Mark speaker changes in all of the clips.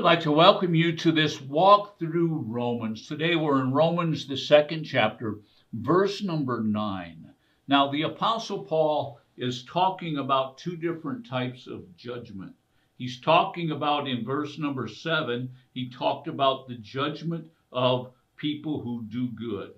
Speaker 1: like to welcome you to this walk through Romans. Today we're in Romans, the 2nd chapter, verse number 9. Now, the Apostle Paul is talking about two different types of judgment. He's talking about, in verse number 7, he talked about the judgment of people who do good.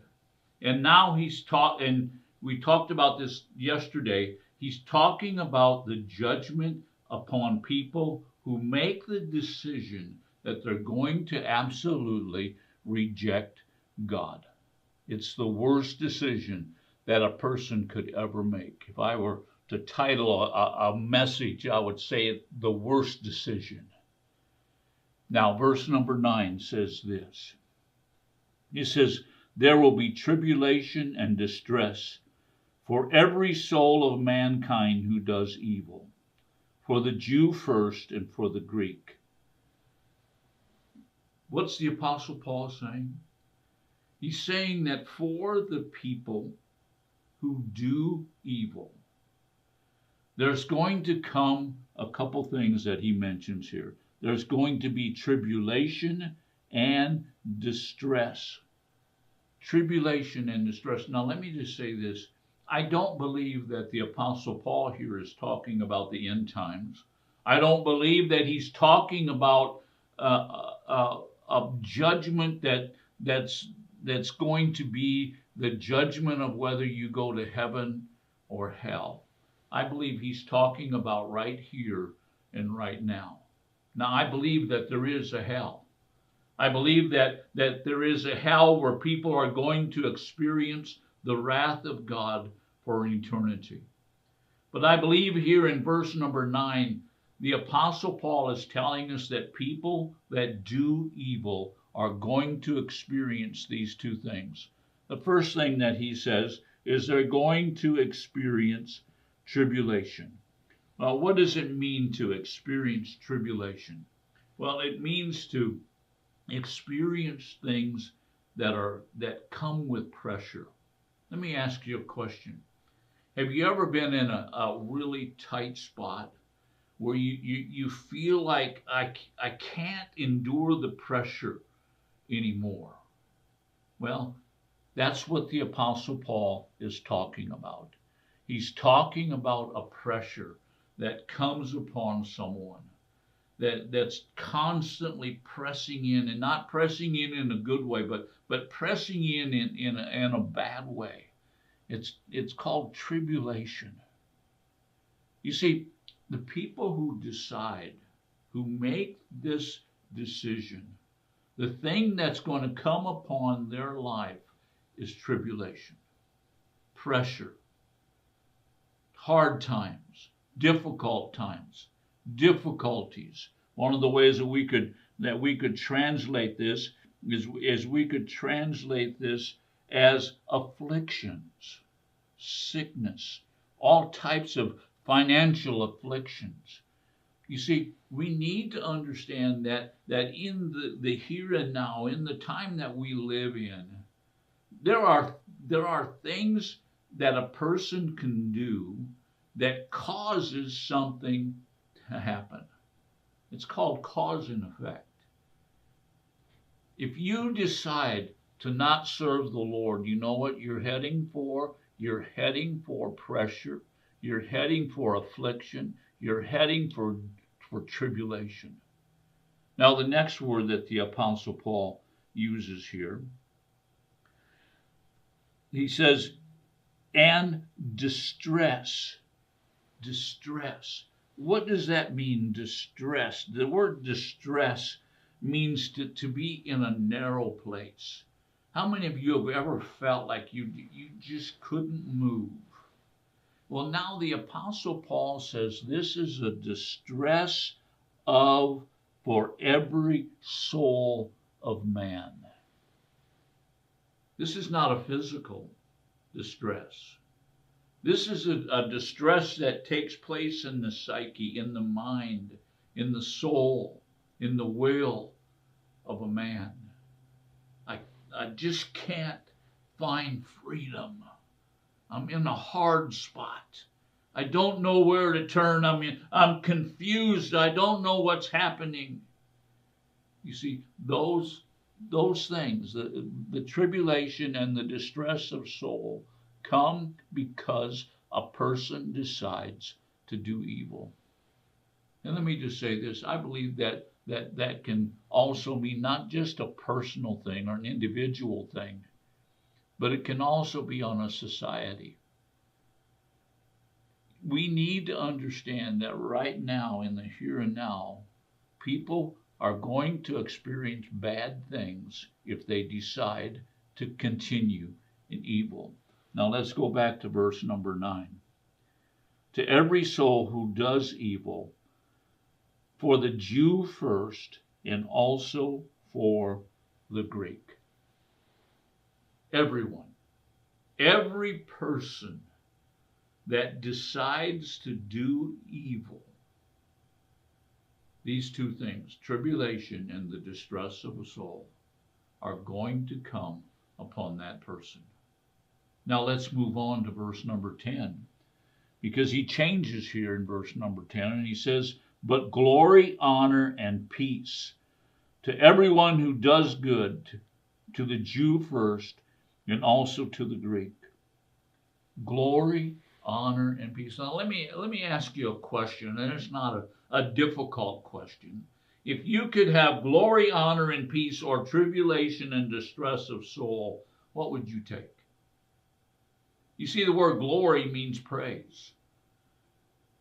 Speaker 1: And now and we talked about this yesterday, he's talking about the judgment upon people who make the decision that they're going to absolutely reject God. It's the worst decision that a person could ever make. If I were to title a message, I would say it, the worst decision. Now, verse number 9 says this. It says, "There will be tribulation and distress for every soul of mankind who does evil, for the Jew first and for the Greek." What's the Apostle Paul saying? He's saying that for the people who do evil, there's going to come a couple things that he mentions here. There's going to be tribulation and distress. Tribulation and distress. Now, let me just say this. I don't believe that the Apostle Paul here is talking about the end times. I don't believe that he's talking about a judgment that's going to be the judgment of whether you go to heaven or hell. I believe he's talking about right here and right now. Now, I believe that there is a hell. I believe that there is a hell where people are going to experience the wrath of God for eternity. But I believe here in verse number 9, the Apostle Paul is telling us that people that do evil are going to experience these two things. The first thing that he says is they're going to experience tribulation. Well, what does it mean to experience tribulation? Well, it means to experience things that come with pressure. Let me ask you a question. Have you ever been in a really tight spot where you feel like I can't endure the pressure anymore? Well, that's what the Apostle Paul is talking about. He's talking about a pressure that comes upon someone that's constantly pressing in, and not pressing in a good way, but pressing in a bad way. It's called tribulation. You see, the people who decide, who make this decision, the thing that's going to come upon their life is tribulation, pressure, hard times, difficulties. One of the ways that we could translate this is we could translate this as afflictions, sickness, all types of financial afflictions. You see, we need to understand that in the here and now, in the time that we live in, there are things that a person can do that causes something to happen. It's called cause and effect. If you decide to not serve the Lord, you know what you're heading for? You're heading for pressure. You're heading for affliction. You're heading for tribulation. Now, the next word that the Apostle Paul uses here, he says, and distress. Distress. What does that mean, distress? The word distress means to be in a narrow place. How many of you have ever felt like you just couldn't move? Well, now the Apostle Paul says this is a distress for every soul of man. This is not a physical distress. This is a distress that takes place in the psyche, in the mind, in the soul, in the will of a man. I just can't find freedom. I'm in a hard spot. I don't know where to turn. I'm confused. I don't know what's happening. You see, those things, the tribulation and the distress of soul, come because a person decides to do evil. And let me just say this. I believe that can also mean not just a personal thing or an individual thing, but it can also be on a society. We need to understand that right now, in the here and now, people are going to experience bad things if they decide to continue in evil. Now let's go back to verse number 9. To every soul who does evil, for the Jew first, and also for the Greek. Everyone, every person that decides to do evil, these two things, tribulation and the distress of a soul, are going to come upon that person. Now let's move on to verse number 10, because he changes here in verse number 10, and he says, but glory, honor, and peace to everyone who does good, to the Jew first, and also to the Greek. Glory, honor, and peace. Now let me ask you a question, and it's not a difficult question. If you could have glory, honor, and peace, or tribulation and distress of soul, what would you take? You see, the word glory means praise.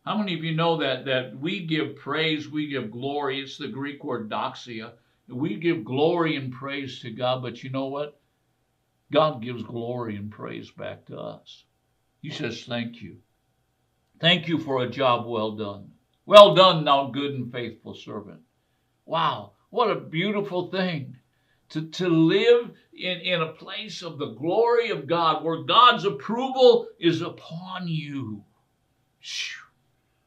Speaker 1: How many of you know that we give praise, we give glory? It's the Greek word doxia. We give glory and praise to God, but you know what? God gives glory and praise back to us. He says, thank you. Thank you for a job well done. Well done, thou good and faithful servant. Wow, what a beautiful thing to live in a place of the glory of God, where God's approval is upon you.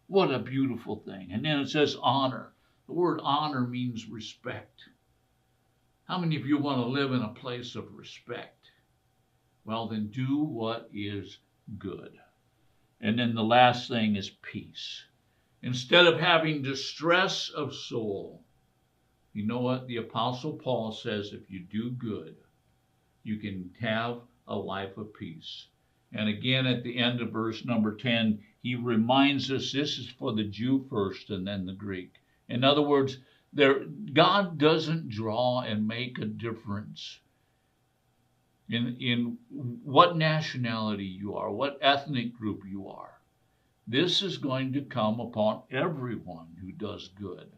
Speaker 1: What a beautiful thing. And then it says honor. The word honor means respect. How many of you want to live in a place of respect? Well, then do what is good. And then the last thing is peace. Instead of having distress of soul, you know what? The Apostle Paul says if you do good, you can have a life of peace. And again, at the end of verse number 10, he reminds us this is for the Jew first and then the Greek. In other words, God doesn't draw and make a difference in what nationality you are, what ethnic group you are. This is going to come upon everyone who does good.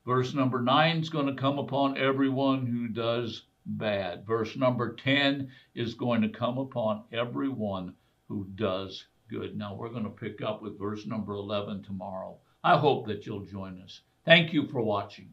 Speaker 1: Verse number 9 is going to come upon everyone who does bad. Verse number 10 is going to come upon everyone who does good. Now we're going to pick up with verse number 11 tomorrow. I hope that you'll join us. Thank you for watching.